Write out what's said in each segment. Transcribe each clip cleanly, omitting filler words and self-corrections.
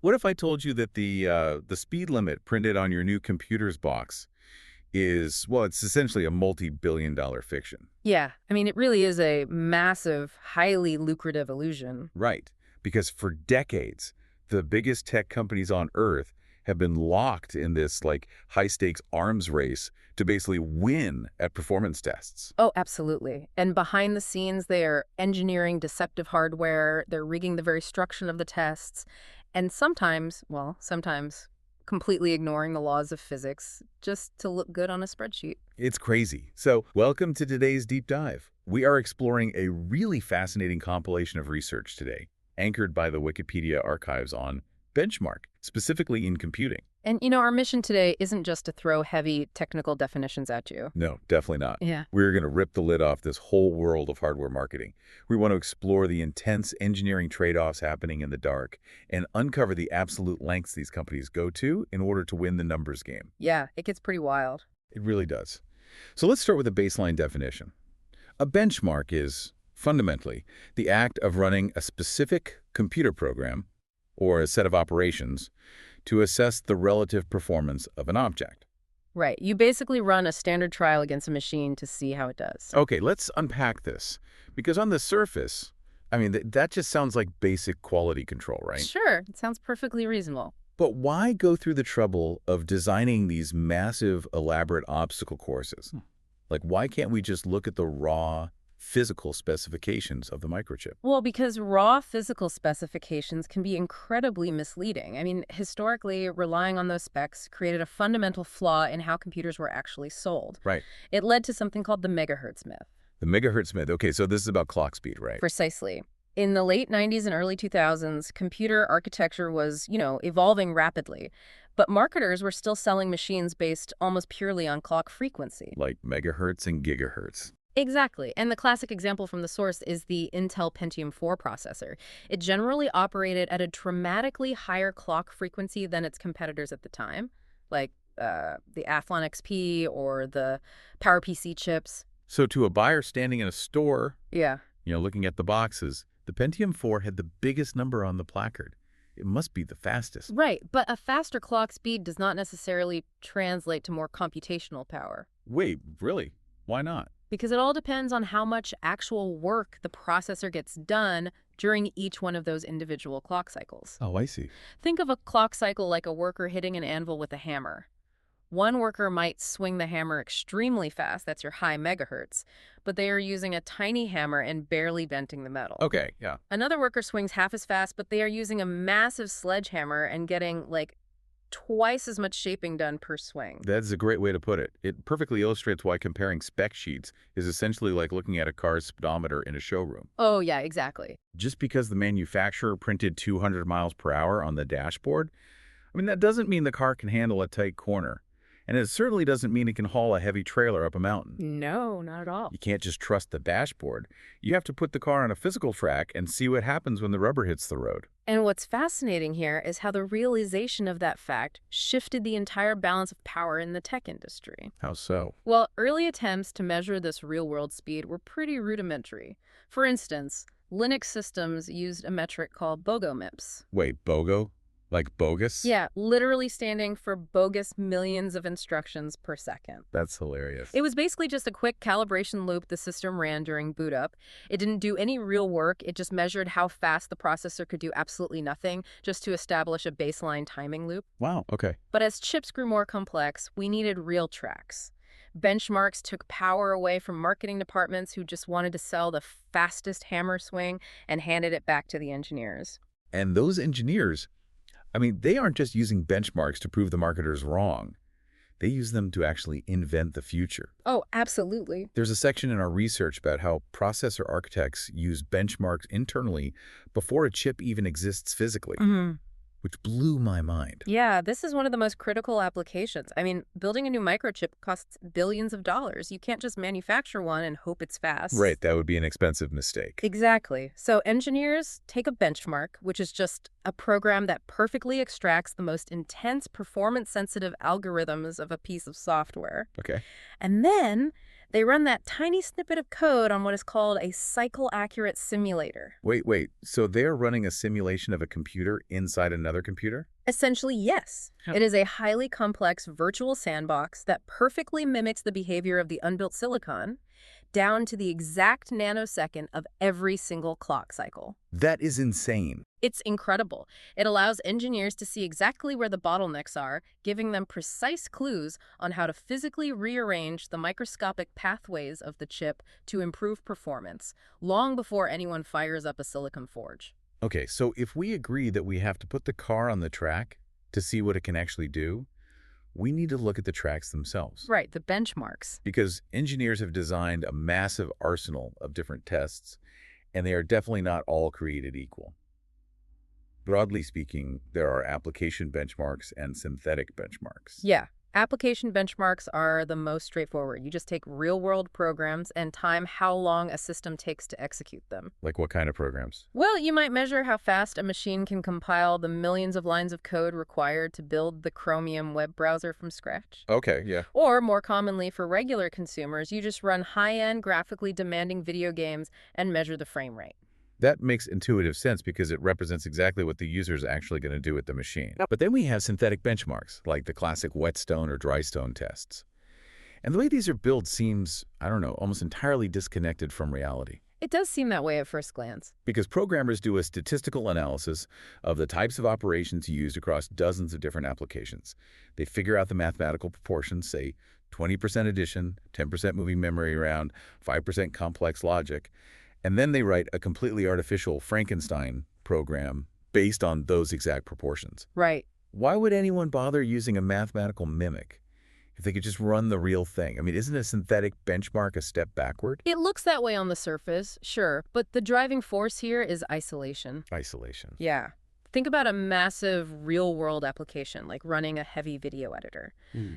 What if I told you that the speed limit printed on your new computer's box is, well, it's essentially a multi-billion-dollar fiction? Yeah, I mean, it really is a massive, highly lucrative illusion. Right. Because for decades, the biggest tech companies on Earth have been locked in this like high-stakes arms race to basically win at performance tests. Oh, absolutely. And behind the scenes, they are engineering deceptive hardware, they're rigging the very structure of the tests, and sometimes completely ignoring the laws of physics just to look good on a spreadsheet. It's crazy. So, welcome to today's deep dive. We are exploring a really fascinating compilation of research today, anchored by the Wikipedia archives on benchmark, specifically in computing. And our mission today isn't just to throw heavy technical definitions at you. No, definitely not. Yeah. We're going to rip the lid off this whole world of hardware marketing. We want to explore the intense engineering trade-offs happening in the dark and uncover the absolute lengths these companies go to in order to win the numbers game. Yeah, it gets pretty wild. It really does. So let's start with a baseline definition. A benchmark is, fundamentally, the act of running a specific computer program or a set of operations to assess the relative performance of an object. Right. You basically run a standard trial against a machine to see how it does. Okay, let's unpack this. Because on the surface, I mean, that just sounds like basic quality control, right? Sure, it sounds perfectly reasonable. But why go through the trouble of designing these massive, elaborate obstacle courses? Like, why can't we just look at the raw physical specifications of the microchip? Well, because raw physical specifications can be incredibly misleading. I mean, historically, relying on those specs created a fundamental flaw in how computers were actually sold. Right. It led to something called the megahertz myth. The megahertz myth. Okay, so this is about clock speed, right? Precisely. In the late 90s and early 2000s, computer architecture was, evolving rapidly. But marketers were still selling machines based almost purely on clock frequency. Like megahertz and gigahertz. Exactly. And the classic example from the source is the Intel Pentium 4 processor. It generally operated at a dramatically higher clock frequency than its competitors at the time, like the Athlon XP or the PowerPC chips. So to a buyer standing in a store, Yeah. looking at the boxes, the Pentium 4 had the biggest number on the placard. It must be the fastest. Right, but a faster clock speed does not necessarily translate to more computational power. Wait, really? Why not? Because it all depends on how much actual work the processor gets done during each one of those individual clock cycles. Oh, I see. Think of a clock cycle like a worker hitting an anvil with a hammer. One worker might swing the hammer extremely fast, that's your high megahertz, but they are using a tiny hammer and barely denting the metal. Okay, yeah. Another worker swings half as fast, but they are using a massive sledgehammer and getting like twice as much shaping done per swing. That's a great way to put it. It perfectly illustrates why comparing spec sheets is essentially like looking at a car's speedometer in a showroom. Oh, yeah, exactly. Just because the manufacturer printed 200 miles per hour on the dashboard, I mean, that doesn't mean the car can handle a tight corner. And it certainly doesn't mean it can haul a heavy trailer up a mountain. No, not at all. You can't just trust the dashboard. You have to put the car on a physical track and see what happens when the rubber hits the road. And what's fascinating here is how the realization of that fact shifted the entire balance of power in the tech industry. How so? Well, early attempts to measure this real-world speed were pretty rudimentary. For instance, Linux systems used a metric called BOGO MIPS. Wait, BOGO? Like bogus? Yeah, literally standing for bogus millions of instructions per second. That's hilarious. It was basically just a quick calibration loop the system ran during boot up. It didn't do any real work. It just measured how fast the processor could do absolutely nothing, just to establish a baseline timing loop. Wow, okay. But as chips grew more complex, we needed real tracks. Benchmarks took power away from marketing departments who just wanted to sell the fastest hammer swing and handed it back to the engineers. And those engineers, I mean, they aren't just using benchmarks to prove the marketers wrong. They use them to actually invent the future. Oh, absolutely. There's a section in our research about how processor architects use benchmarks internally before a chip even exists physically, which blew my mind. Yeah, this is one of the most critical applications. I mean, building a new microchip costs billions of dollars. You can't just manufacture one and hope it's fast. Right, that would be an expensive mistake. Exactly. So engineers take a benchmark, which is just a program that perfectly extracts the most intense performance-sensitive algorithms of a piece of software. Okay. And then They run that tiny snippet of code on what is called a cycle-accurate simulator. Wait. So they're running a simulation of a computer inside another computer? Essentially, yes. Huh. It is a highly complex virtual sandbox that perfectly mimics the behavior of the unbuilt silicon, down to the exact nanosecond of every single clock cycle. That is insane. It's incredible. It allows engineers to see exactly where the bottlenecks are, giving them precise clues on how to physically rearrange the microscopic pathways of the chip to improve performance, long before anyone fires up a silicon forge. Okay, so if we agree that we have to put the car on the track to see what it can actually do, we need to look at the tracks themselves. Right, the benchmarks. Because engineers have designed a massive arsenal of different tests, and they are definitely not all created equal. Broadly speaking, there are application benchmarks and synthetic benchmarks. Yeah, application benchmarks are the most straightforward. You just take real-world programs and time how long a system takes to execute them. Like what kind of programs? Well, you might measure how fast a machine can compile the millions of lines of code required to build the Chromium web browser from scratch. Okay, yeah. Or, more commonly for regular consumers, you just run high-end, graphically demanding video games and measure the frame rate. That makes intuitive sense because it represents exactly what the user is actually going to do with the machine. But then we have synthetic benchmarks, like the classic whetstone or drystone tests. And the way these are built seems, I don't know, almost entirely disconnected from reality. It does seem that way at first glance. Because programmers do a statistical analysis of the types of operations used across dozens of different applications. They figure out the mathematical proportions, say 20% addition, 10% moving memory around, 5% complex logic, and then they write a completely artificial Frankenstein program based on those exact proportions. Right. Why would anyone bother using a mathematical mimic if they could just run the real thing? I mean, isn't a synthetic benchmark a step backward? It looks that way on the surface, sure, but the driving force here is isolation. Isolation. Yeah. Think about a massive real-world application like running a heavy video editor.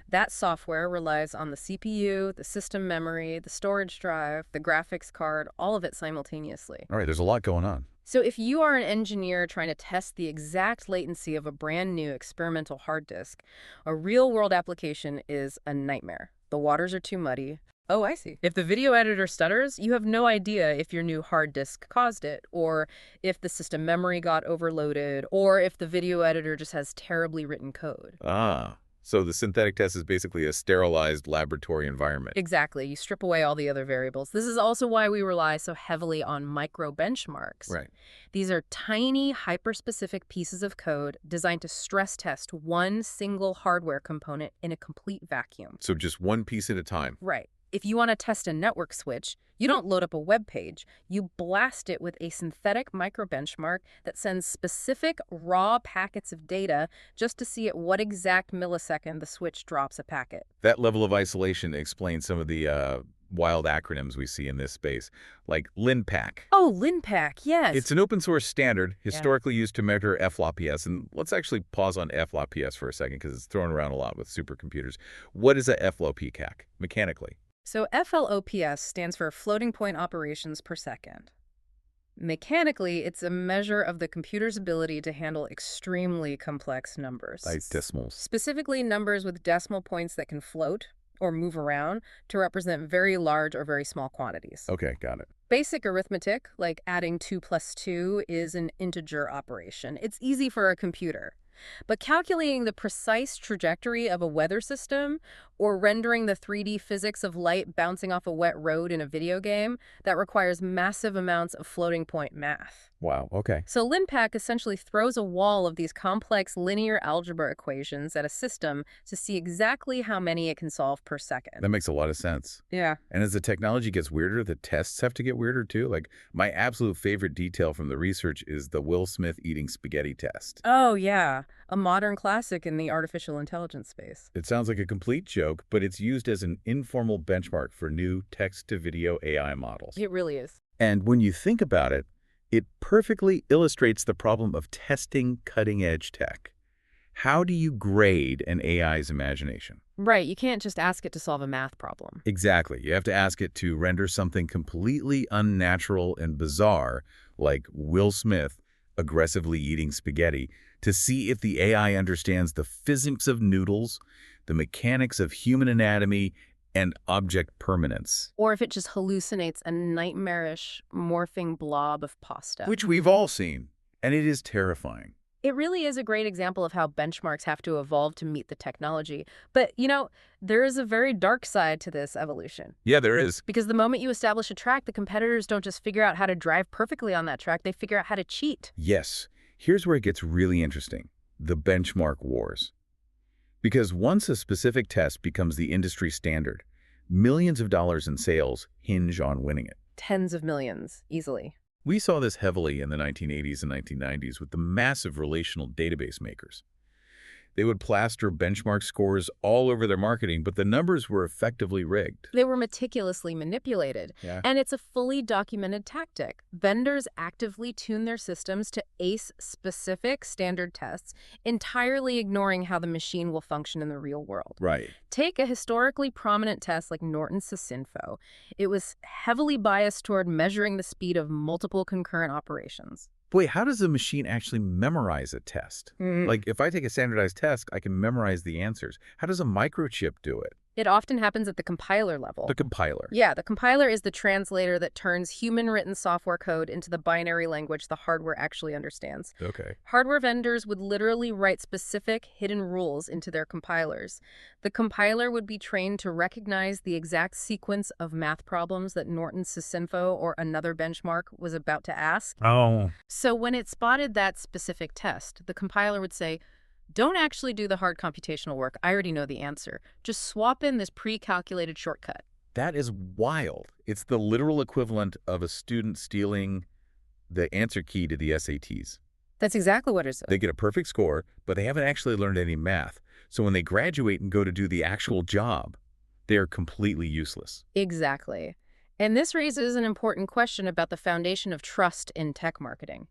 That software relies on the CPU, the system memory, the storage drive, the graphics card, all of it simultaneously. All right, there's a lot going on. So if you are an engineer trying to test the exact latency of a brand new experimental hard disk, a real-world application is a nightmare. The waters are too muddy. Oh, I see. If the video editor stutters, you have no idea if your new hard disk caused it, or if the system memory got overloaded, or if the video editor just has terribly written code. So the synthetic test is basically a sterilized laboratory environment. Exactly. You strip away all the other variables. This is also why we rely so heavily on micro benchmarks. Right. These are tiny, hyper-specific pieces of code designed to stress test one single hardware component in a complete vacuum. So just one piece at a time. Right. If you want to test a network switch, you don't load up a web page. You blast it with a synthetic microbenchmark that sends specific raw packets of data just to see at what exact millisecond the switch drops a packet. That level of isolation explains some of the wild acronyms we see in this space, like LINPACK. Oh, LINPACK, yes. It's an open source standard historically used to measure FLOPS. And let's actually pause on FLOPS for a second because it's thrown around a lot with supercomputers. What is a FLOPCAC mechanically? So FLOPS stands for floating point operations per second. Mechanically, it's a measure of the computer's ability to handle extremely complex numbers. Like decimals. Specifically, numbers with decimal points that can float or move around to represent very large or very small quantities. Okay, got it. Basic arithmetic, like adding 2 plus 2, is an integer operation. It's easy for a computer. But calculating the precise trajectory of a weather system or rendering the 3D physics of light bouncing off a wet road in a video game, that requires massive amounts of floating point math. Wow, okay. So LINPACK essentially throws a wall of these complex linear algebra equations at a system to see exactly how many it can solve per second. That makes a lot of sense. Yeah. And as the technology gets weirder, the tests have to get weirder too. Like my absolute favorite detail from the research is the Will Smith eating spaghetti test. Oh, yeah. A modern classic in the artificial intelligence space. It sounds like a complete joke, but it's used as an informal benchmark for new text-to-video AI models. It really is. And when you think about it, it perfectly illustrates the problem of testing cutting-edge tech. How do you grade an AI's imagination? Right, you can't just ask it to solve a math problem. Exactly. You have to ask it to render something completely unnatural and bizarre, like Will Smith aggressively eating spaghetti, to see if the AI understands the physics of noodles, the mechanics of human anatomy, and object permanence, Or if it just hallucinates a nightmarish, morphing blob of pasta. which we've all seen, and it is terrifying. It really is a great example of how benchmarks have to evolve to meet the technology. But, there is a very dark side to this evolution. Yeah, there is. Because the moment you establish a track, the competitors don't just figure out how to drive perfectly on that track, they figure out how to cheat. Yes. Here's where it gets really interesting. The benchmark wars. Because once a specific test becomes the industry standard, millions of dollars in sales hinge on winning it. Tens of millions, easily. We saw this heavily in the 1980s and 1990s with the massive relational database makers. They would plaster benchmark scores all over their marketing, but the numbers were effectively rigged. They were meticulously manipulated. Yeah. And it's a fully documented tactic. Vendors actively tune their systems to ace specific standard tests, entirely ignoring how the machine will function in the real world. Right. Take a historically prominent test like Norton's Sysinfo. It was heavily biased toward measuring the speed of multiple concurrent operations. Wait, how does the machine actually memorize a test? Like, if I take a standardized test, I can memorize the answers. How does a microchip do it? It often happens at the compiler level. The compiler. Yeah, the compiler is the translator that turns human-written software code into the binary language the hardware actually understands. Okay. Hardware vendors would literally write specific hidden rules into their compilers. The compiler would be trained to recognize the exact sequence of math problems that Norton's Sysinfo or another benchmark was about to ask. Oh. So when it spotted that specific test, the compiler would say, "Don't actually do the hard computational work. I already know the answer. Just swap in this pre-calculated shortcut." That is wild. It's the literal equivalent of a student stealing the answer key to the SATs. That's exactly what it is. They get a perfect score, but they haven't actually learned any math. So when they graduate and go to do the actual job, they are completely useless. Exactly. And this raises an important question about the foundation of trust in tech marketing.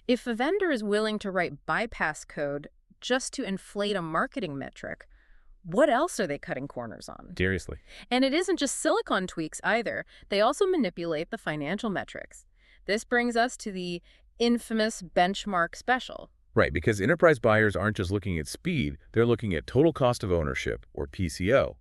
If a vendor is willing to write bypass code just to inflate a marketing metric, what else are they cutting corners on? Seriously. And it isn't just silicon tweaks either. They also manipulate the financial metrics. This brings us to the infamous benchmark special. Right, because enterprise buyers aren't just looking at speed, they're looking at total cost of ownership, or PCO.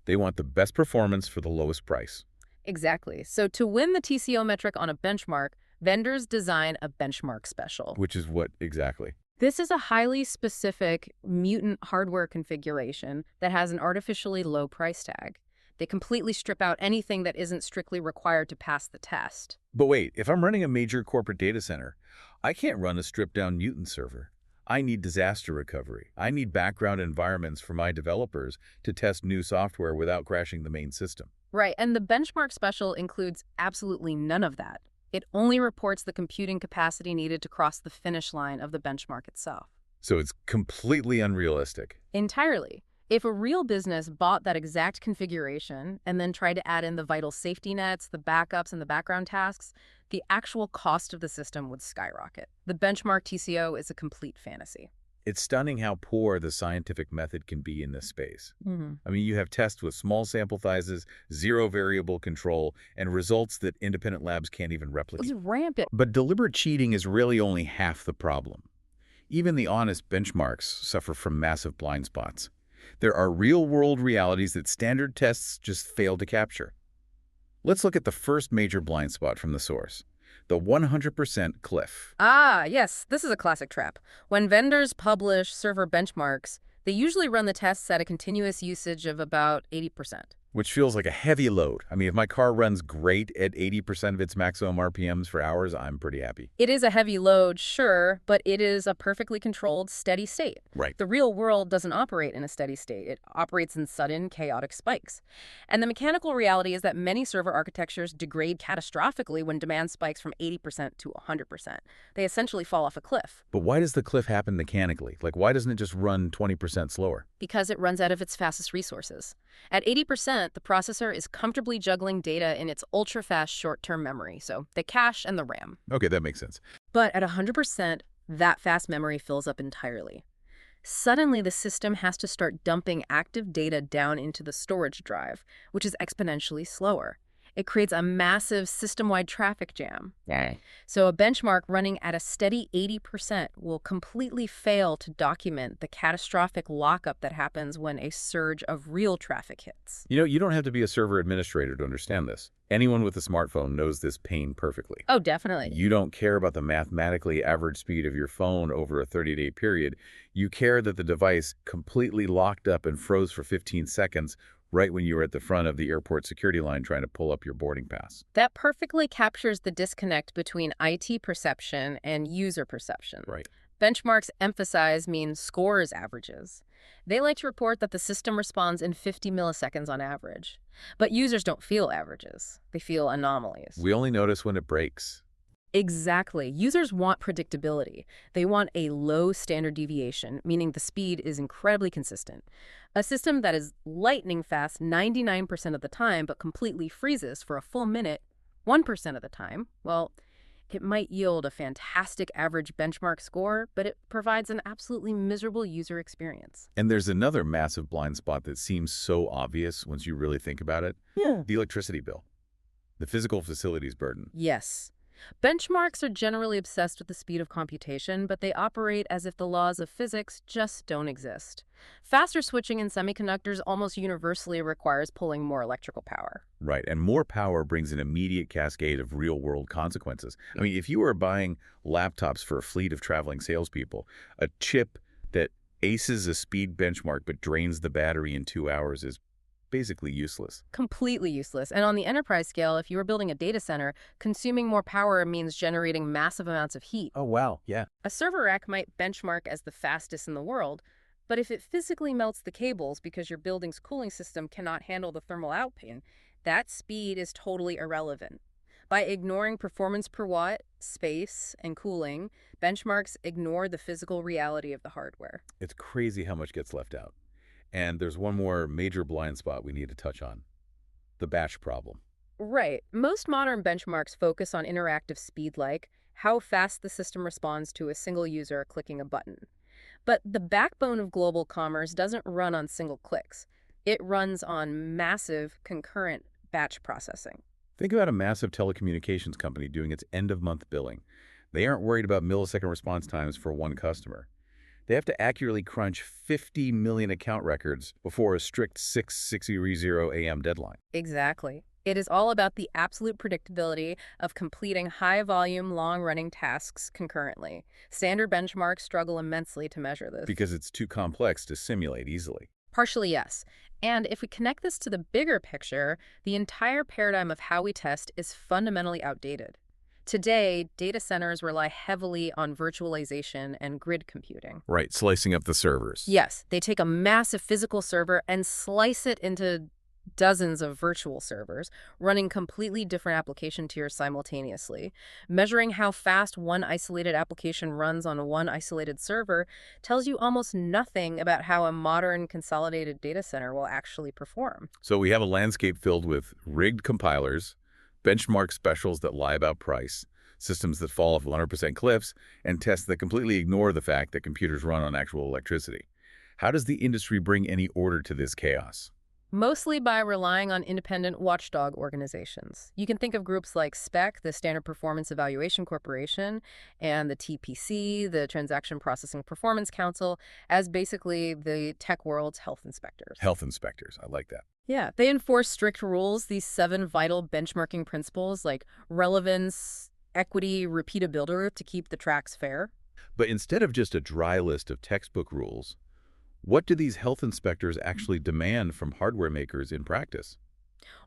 They want the best performance for the lowest price. Exactly. So to win the TCO metric on a benchmark, vendors design a benchmark special. Which is what exactly? This is a highly specific mutant hardware configuration that has an artificially low price tag. They completely strip out anything that isn't strictly required to pass the test. But wait, if I'm running a major corporate data center, I can't run a stripped-down Newton server. I need disaster recovery. I need background environments for my developers to test new software without crashing the main system. Right, and the benchmark special includes absolutely none of that. It only reports the computing capacity needed to cross the finish line of the benchmark itself. So it's completely unrealistic. Entirely. If a real business bought that exact configuration and then tried to add in the vital safety nets, the backups, and the background tasks, the actual cost of the system would skyrocket. The benchmark TCO is a complete fantasy. It's stunning how poor the scientific method can be in this space. I mean, you have tests with small sample sizes, zero variable control, and results that independent labs can't even replicate. It's rampant. But deliberate cheating is really only half the problem. Even the honest benchmarks suffer from massive blind spots. There are real-world realities that standard tests just fail to capture. Let's look at the first major blind spot from the source, the 100% cliff. Ah, yes, this is a classic trap. When vendors publish server benchmarks, they usually run the tests at a continuous usage of about 80%. Which feels like a heavy load. I mean, if my car runs great at 80% of its maximum RPMs for hours, I'm pretty happy. It is a heavy load, sure, but it is a perfectly controlled, steady state. Right. The real world doesn't operate in a steady state. It operates in sudden, chaotic spikes. And the mechanical reality is that many server architectures degrade catastrophically when demand spikes from 80% to 100%. They essentially fall off a cliff. But why does the cliff happen mechanically? Like, why doesn't it just run 20% slower? Because it runs out of its fastest resources. At 80%, the processor is comfortably juggling data in its ultra-fast short-term memory, so the cache and the RAM. Okay, that makes sense. But at 100%, that fast memory fills up entirely. Suddenly, the system has to start dumping active data down into the storage drive, which is exponentially slower. It creates a massive system-wide traffic jam. Yeah. So a benchmark running at a steady 80% will completely fail to document the catastrophic lockup that happens when a surge of real traffic hits. You know, you don't have to be a server administrator to understand this. Anyone with a smartphone knows this pain perfectly. Oh, definitely. You don't care about the mathematically average speed of your phone over a 30-day period. You care that the device completely locked up and froze for 15 seconds right when you were at the front of the airport security line trying to pull up your boarding pass. That perfectly captures the disconnect between IT perception and user perception. Right. Benchmarks emphasize mean scores averages. They like to report that the system responds in 50 milliseconds on average. But users don't feel averages. They feel anomalies. We only notice when it breaks. Exactly. Users want predictability. They want a low standard deviation, meaning the speed is incredibly consistent. A system that is lightning fast 99% of the time but completely freezes for a full minute 1% of the time, well, it might yield a fantastic average benchmark score, but it provides an absolutely miserable user experience. And there's another massive blind spot that seems so obvious once you really think about it. Yeah. The electricity bill. The physical facilities burden. Yes. Benchmarks are generally obsessed with the speed of computation, but they operate as if the laws of physics just don't exist. Faster switching in semiconductors almost universally requires pulling more electrical power. Right, and more power brings an immediate cascade of real-world consequences. I mean, if you were buying laptops for a fleet of traveling salespeople, a chip that aces a speed benchmark but drains the battery in 2 hours is basically useless. Completely useless. And on the enterprise scale, if you were building a data center, consuming more power means generating massive amounts of heat. Oh, wow, yeah. A server rack might benchmark as the fastest in the world, but if it physically melts the cables because your building's cooling system cannot handle the thermal output, that speed is totally irrelevant. By ignoring performance per watt, space, and cooling, benchmarks ignore the physical reality of the hardware. It's crazy how much gets left out. And there's one more major blind spot we need to touch on. The batch problem. Right. Most modern benchmarks focus on interactive speed, like how fast the system responds to a single user clicking a button. But the backbone of global commerce doesn't run on single clicks. It runs on massive, concurrent batch processing. Think about a massive telecommunications company doing its end-of-month billing. They aren't worried about millisecond response times for one customer. They have to accurately crunch 50 million account records before a strict 6:30 a.m. deadline. Exactly. It is all about the absolute predictability of completing high-volume, long-running tasks concurrently. Standard benchmarks struggle immensely to measure this. Because it's too complex to simulate easily. Partially, yes. And if we connect this to the bigger picture, the entire paradigm of how we test is fundamentally outdated. Today, data centers rely heavily on virtualization and grid computing. Right, slicing up the servers. Yes, they take a massive physical server and slice it into dozens of virtual servers, running completely different application tiers simultaneously. Measuring how fast one isolated application runs on one isolated server tells you almost nothing about how a modern consolidated data center will actually perform. So we have a landscape filled with rigged compilers, benchmark specials that lie about price, systems that fall off 100% cliffs, and tests that completely ignore the fact that computers run on actual electricity. How does the industry bring any order to this chaos? Mostly by relying on independent watchdog organizations. You can think of groups like SPEC, the Standard Performance Evaluation Corporation, and the TPC, the Transaction Processing Performance Council, as basically the tech world's health inspectors. Health inspectors, I like that. Yeah, they enforce strict rules, these 7 vital benchmarking principles like relevance, equity, repeatability to keep the tracks fair. But instead of just a dry list of textbook rules, what do these health inspectors actually demand from hardware makers in practice?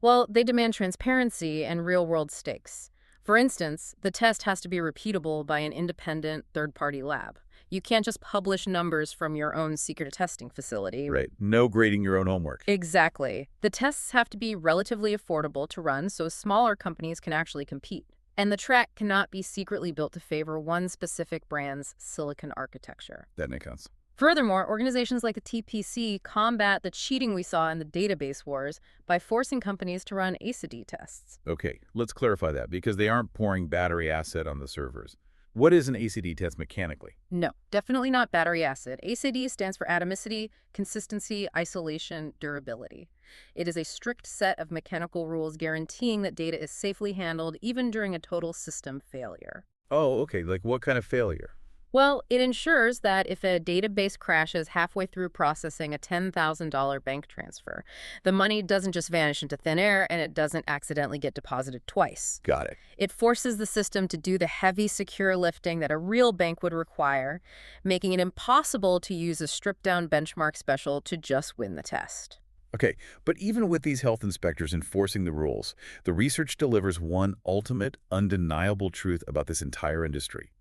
Well, they demand transparency and real-world stakes. For instance, the test has to be repeatable by an independent third-party lab. You can't just publish numbers from your own secret testing facility. Right. No grading your own homework. Exactly. The tests have to be relatively affordable to run so smaller companies can actually compete. And the track cannot be secretly built to favor one specific brand's silicon architecture. That makes sense. Furthermore, organizations like the TPC combat the cheating we saw in the database wars by forcing companies to run ACID tests. Okay, let's clarify that, because they aren't pouring battery acid on the servers. What is an ACD test mechanically? No, definitely not battery acid. ACD stands for atomicity, consistency, isolation, durability. It is a strict set of mechanical rules guaranteeing that data is safely handled even during a total system failure. Oh, okay, like what kind of failure? Well, it ensures that if a database crashes halfway through processing a $10,000 bank transfer, the money doesn't just vanish into thin air and it doesn't accidentally get deposited twice. Got it. It forces the system to do the heavy, secure lifting that a real bank would require, making it impossible to use a stripped-down benchmark special to just win the test. Okay, but even with these health inspectors enforcing the rules, the research delivers one ultimate, undeniable truth about this entire industry.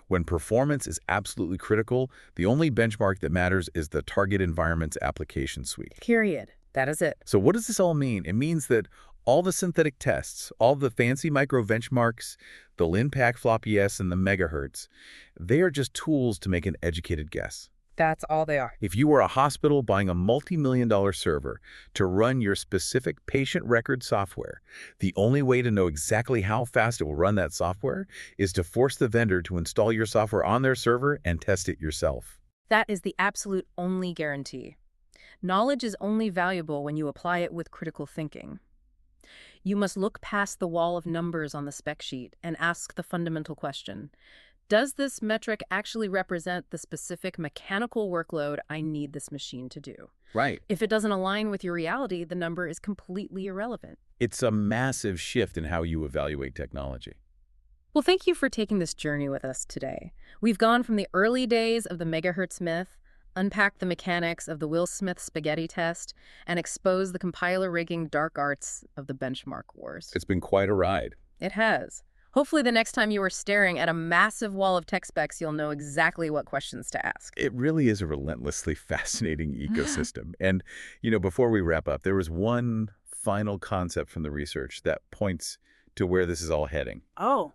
When performance is absolutely critical, the only benchmark that matters is the target environment's application suite. Period. That is it. So what does this all mean? It means that all the synthetic tests, all the fancy micro benchmarks, the LinPack floppy S and the megahertz, they are just tools to make an educated guess. That's all they are. If you were a hospital buying a multi-million-dollar server to run your specific patient record software, the only way to know exactly how fast it will run that software is to force the vendor to install your software on their server and test it yourself. That is the absolute only guarantee. Knowledge is only valuable when you apply it with critical thinking. You must look past the wall of numbers on the spec sheet and ask the fundamental question: does this metric actually represent the specific mechanical workload I need this machine to do? Right. If it doesn't align with your reality, the number is completely irrelevant. It's a massive shift in how you evaluate technology. Well, thank you for taking this journey with us today. We've gone from the early days of the megahertz myth, unpacked the mechanics of the Will Smith spaghetti test, and exposed the compiler-rigging dark arts of the benchmark wars. It's been quite a ride. It has. Hopefully the next time you are staring at a massive wall of tech specs, you'll know exactly what questions to ask. It really is a relentlessly fascinating ecosystem. And, before we wrap up, there was one final concept from the research that points to where this is all heading. Oh.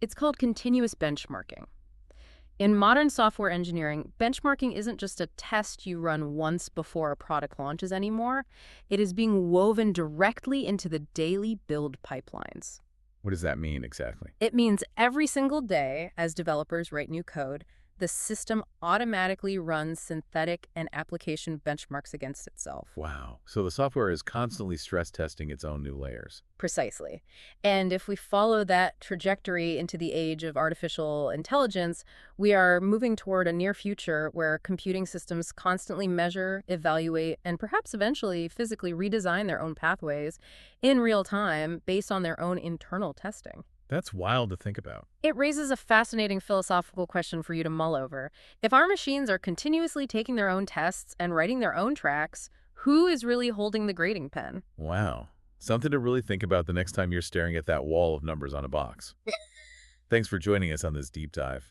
It's called continuous benchmarking. In modern software engineering, benchmarking isn't just a test you run once before a product launches anymore. It is being woven directly into the daily build pipelines. What does that mean exactly? It means every single day, as developers write new code, the system automatically runs synthetic and application benchmarks against itself. Wow. So the software is constantly stress testing its own new layers. Precisely. And if we follow that trajectory into the age of artificial intelligence, we are moving toward a near future where computing systems constantly measure, evaluate, and perhaps eventually physically redesign their own pathways in real time based on their own internal testing. That's wild to think about. It raises a fascinating philosophical question for you to mull over. If our machines are continuously taking their own tests and writing their own tracks, who is really holding the grading pen? Wow. Something to really think about the next time you're staring at that wall of numbers on a box. Thanks for joining us on this deep dive.